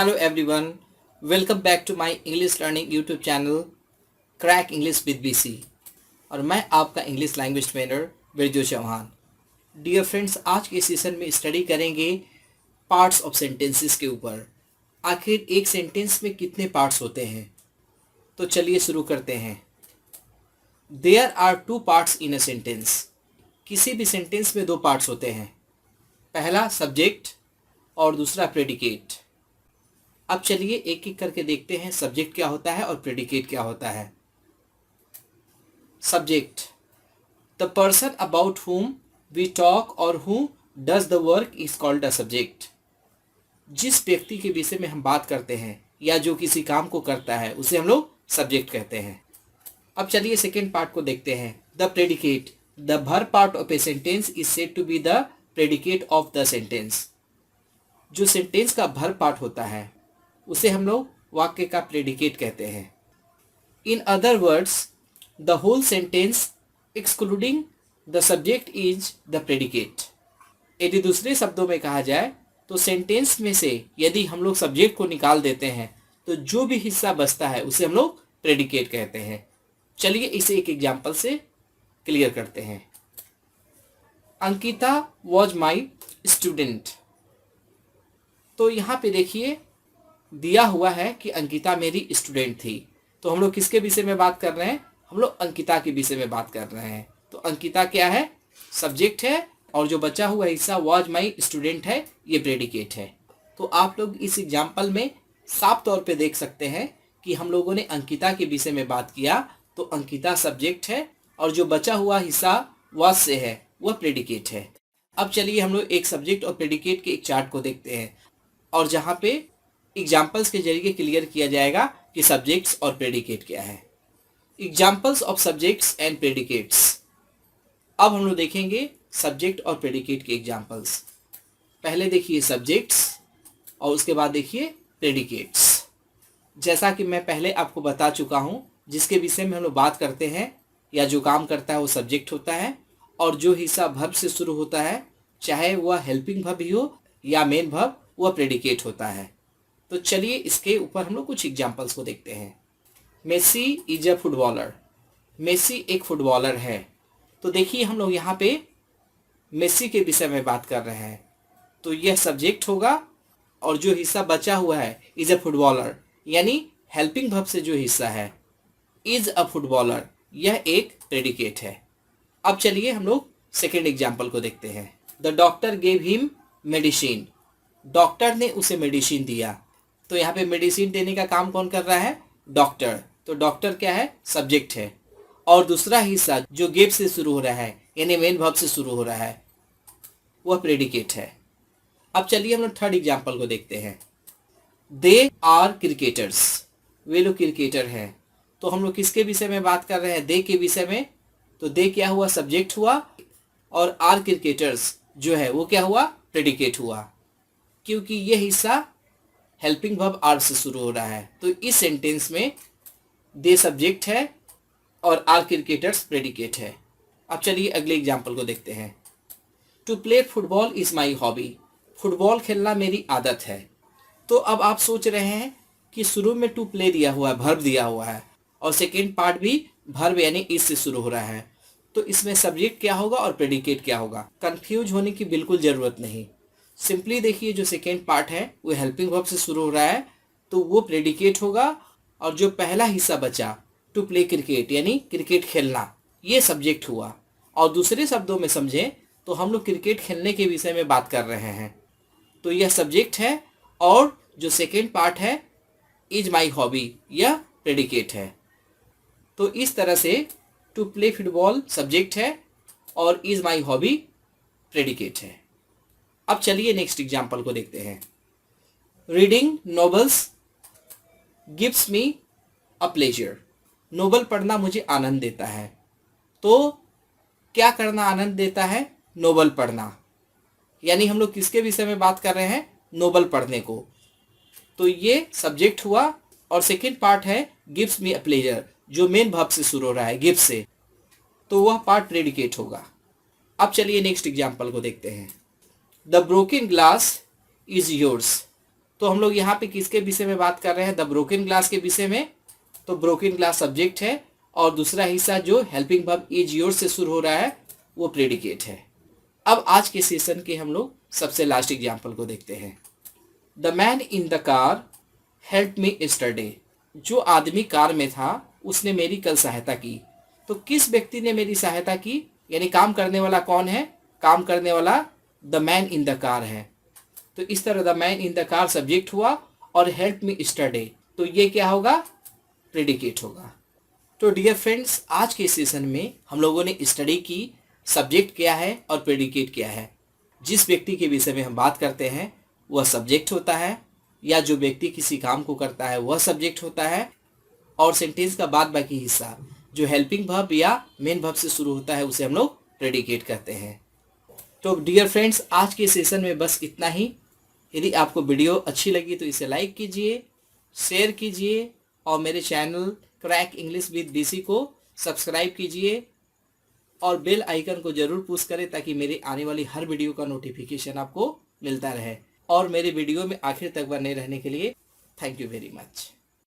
Hello everyone, welcome back to my English learning YouTube channel crack English with BC और मैं आपका English language trainer Birju Chauhan. Dear friends, आज के session में study करेंगे पार्ट्स ऑफ सेंटेंसेस के ऊपर। आखिर एक सेंटेंस में कितने पार्ट्स होते हैं, तो चलिए शुरू करते हैं। There are two parts in a sentence. किसी भी सेंटेंस में दो पार्ट्स होते हैं, पहला सब्जेक्ट और दूसरा प्रेडिकेट। अब चलिए एक एक करके देखते हैं सब्जेक्ट क्या होता है और प्रेडिकेट क्या होता है। Subject, the person about whom we talk और who does the work is called a subject. जिस व्यक्ति के विषय में हम बात करते हैं या जो किसी काम को करता है उसे हम लोग सब्जेक्ट कहते हैं। अब चलिए सेकेंड पार्ट को देखते हैं। The predicate, the verb part of a sentence is said to be the predicate of the sentence. जो सेंटेंस का verb पार्ट होता है उसे हम लोग वाक्य का प्रेडिकेट कहते हैं। In other words, the whole sentence excluding the subject is the predicate. यदि दूसरे शब्दों में कहा जाए तो सेंटेंस में से यदि हम लोग सब्जेक्ट को निकाल देते हैं तो जो भी हिस्सा बचता है उसे हम लोग प्रेडिकेट कहते हैं। चलिए इसे एक एग्जाम्पल से क्लियर करते हैं। Ankita was my student. तो यहाँ पे देखिए दिया हुआ है कि अंकिता मेरी स्टूडेंट थी। तो हम लोग किसके विषय में बात कर रहे हैं? हम लोग अंकिता के विषय में बात कर रहे हैं। तो अंकिता क्या है? सब्जेक्ट है, और जो बचा हुआ हिस्सा वाज माई स्टूडेंट है, ये प्रेडिकेट है। तो आप लोग इस एग्जाम्पल में साफ तौर पे देख सकते हैं कि हम लोगों ने अंकिता के विषय में बात किया तो अंकिता सब्जेक्ट है और जो बचा हुआ हिस्सा वाज से है वह प्रेडिकेट है। अब चलिए हम लोग एक सब्जेक्ट और प्रेडिकेट के एक चार्ट को देखते हैं और जहाँ पे एग्जाम्पल्स के जरिए क्लियर किया जाएगा कि सब्जेक्ट्स और प्रेडिकेट क्या है। Examples of subjects and predicates. अब हम लोग देखेंगे सब्जेक्ट और प्रेडिकेट के एग्जाम्पल्स। पहले देखिए सब्जेक्ट्स और उसके बाद देखिए प्रेडिकेट्स। जैसा कि मैं पहले आपको बता चुका हूँ, जिसके विषय में हम लोग बात करते हैं या जो काम करता है वो सब्जेक्ट होता है, और जो हिस्सा वर्ब से शुरू होता है चाहे वह हेल्पिंग वर्ब ही हो या मेन वर्ब, वह प्रेडिकेट होता है। तो चलिए इसके ऊपर हम लोग कुछ एग्जाम्पल्स को देखते हैं। Messi is a footballer. Messi एक फुटबॉलर है। तो देखिए हम लोग यहाँ पे मेसी के विषय में बात कर रहे हैं तो यह सब्जेक्ट होगा, और जो हिस्सा बचा हुआ है इज अ फुटबॉलर, यानी हेल्पिंग वर्ब से जो हिस्सा है इज अ फुटबॉलर, यह एक प्रेडिकेट है। अब चलिए हम लोग सेकेंड एग्जाम्पल को देखते हैं। The doctor gave him medicine. Doctor ने उसे मेडिसिन दिया। तो यहाँ पे मेडिसिन देने का काम कौन कर रहा है? डॉक्टर। तो डॉक्टर क्या है? सब्जेक्ट है, और दूसरा हिस्सा जो गेव से शुरू हो रहा है यानी मेन वर्ब से शुरू हो रहा है वह प्रेडिकेट है। अब चलिए हम लोग थर्ड एग्जाम्पल को देखते हैं। They are cricketers. वे लोग क्रिकेटर हैं। तो हम लोग किसके विषय में बात कर रहे हैं? दे के विषय में। तो दे क्या हुआ? सब्जेक्ट हुआ, और आर क्रिकेटर्स जो है वो क्या हुआ? प्रेडिकेट हुआ, क्योंकि यह हिस्सा हेल्पिंग वर्ब आर से शुरू हो रहा है। तो इस सेंटेंस में दे सब्जेक्ट है और आर क्रिकेटर्स प्रेडिकेट है। अब चलिए अगले एग्जाम्पल को देखते हैं। To play football is my hobby. Football खेलना मेरी आदत है। तो अब आप सोच रहे हैं कि शुरू में टू प्ले दिया हुआ है, वर्ब दिया हुआ है, और सेकेंड पार्ट भी वर्ब यानी इज से शुरू हो रहा है, तो इसमें सब्जेक्ट क्या होगा और प्रेडिकेट क्या होगा? कंफ्यूज होने की बिल्कुल ज़रूरत नहीं। सिंपली देखिए जो सेकेंड पार्ट है वो हेल्पिंग वर्ब से शुरू हो रहा है तो वो प्रेडिकेट होगा, और जो पहला हिस्सा बचा टू प्ले क्रिकेट यानी क्रिकेट खेलना, ये सब्जेक्ट हुआ। और दूसरे शब्दों में समझें तो हम लोग क्रिकेट खेलने के विषय में बात कर रहे हैं, तो यह सब्जेक्ट है, और जो सेकेंड पार्ट है इज माई हॉबी, यह प्रेडिकेट है। तो इस तरह से टू प्ले फुटबॉल सब्जेक्ट है और इज माई हॉबी प्रेडिकेट है। अब चलिए नेक्स्ट एग्जाम्पल को देखते हैं। Reading novels gives me a pleasure. Novel पढ़ना मुझे आनंद देता है। तो क्या करना आनंद देता है? नोवेल पढ़ना, यानी हम लोग किसके विषय में बात कर रहे हैं? नोवेल पढ़ने को। तो ये सब्जेक्ट हुआ, और सेकेंड पार्ट है गिव्स मी अ प्लेजर, जो मेन वर्ब से शुरू हो रहा है, गिव से, तो वह पार्ट प्रेडिकेट होगा। अब चलिए नेक्स्ट एग्जाम्पल को देखते हैं। The broken glass is yours. तो हम लोग यहाँ पे किसके विषय में बात कर रहे हैं? द ब्रोकन ग्लास के विषय में। तो ब्रोकन ग्लास सब्जेक्ट है और दूसरा हिस्सा जो हेल्पिंग वर्ब इज योर से शुरू हो रहा है वो प्रेडिकेट है। अब आज के सेशन के हम लोग सबसे लास्ट एग्जाम्पल को देखते हैं। The man in the car help me yesterday. जो आदमी कार में था उसने मेरी कल सहायता की। तो किस व्यक्ति ने मेरी सहायता की, यानी काम करने वाला कौन है? काम करने वाला the man in the car है। तो इस तरह the man in the car subject हुआ और हेल्प मी यस्टरडे, तो ये क्या होगा? प्रेडिकेट होगा। तो डियर फ्रेंड्स, आज के सेशन में हम लोगों ने स्टडी की सब्जेक्ट क्या है और प्रेडिकेट क्या है। जिस व्यक्ति के विषय में हम बात करते हैं वह सब्जेक्ट होता है, या जो व्यक्ति किसी काम को करता है वह सब्जेक्ट होता है, और सेंटेंस का बाद बाकी हिस्सा जो हेल्पिंग वर्ब या मेन वर्ब से शुरू होता है उसे हम लोग प्रेडिकेट करते हैं। तो डियर फ्रेंड्स, आज के सेशन में बस इतना ही। यदि आपको वीडियो अच्छी लगी तो इसे लाइक कीजिए, शेयर कीजिए और मेरे channel crack English with DC को सब्सक्राइब कीजिए और बेल आइकन को जरूर पुश करें ताकि मेरी आने वाली हर वीडियो का नोटिफिकेशन आपको मिलता रहे। और मेरे वीडियो में आखिर तक बने रहने के लिए थैंक यू वेरी मच।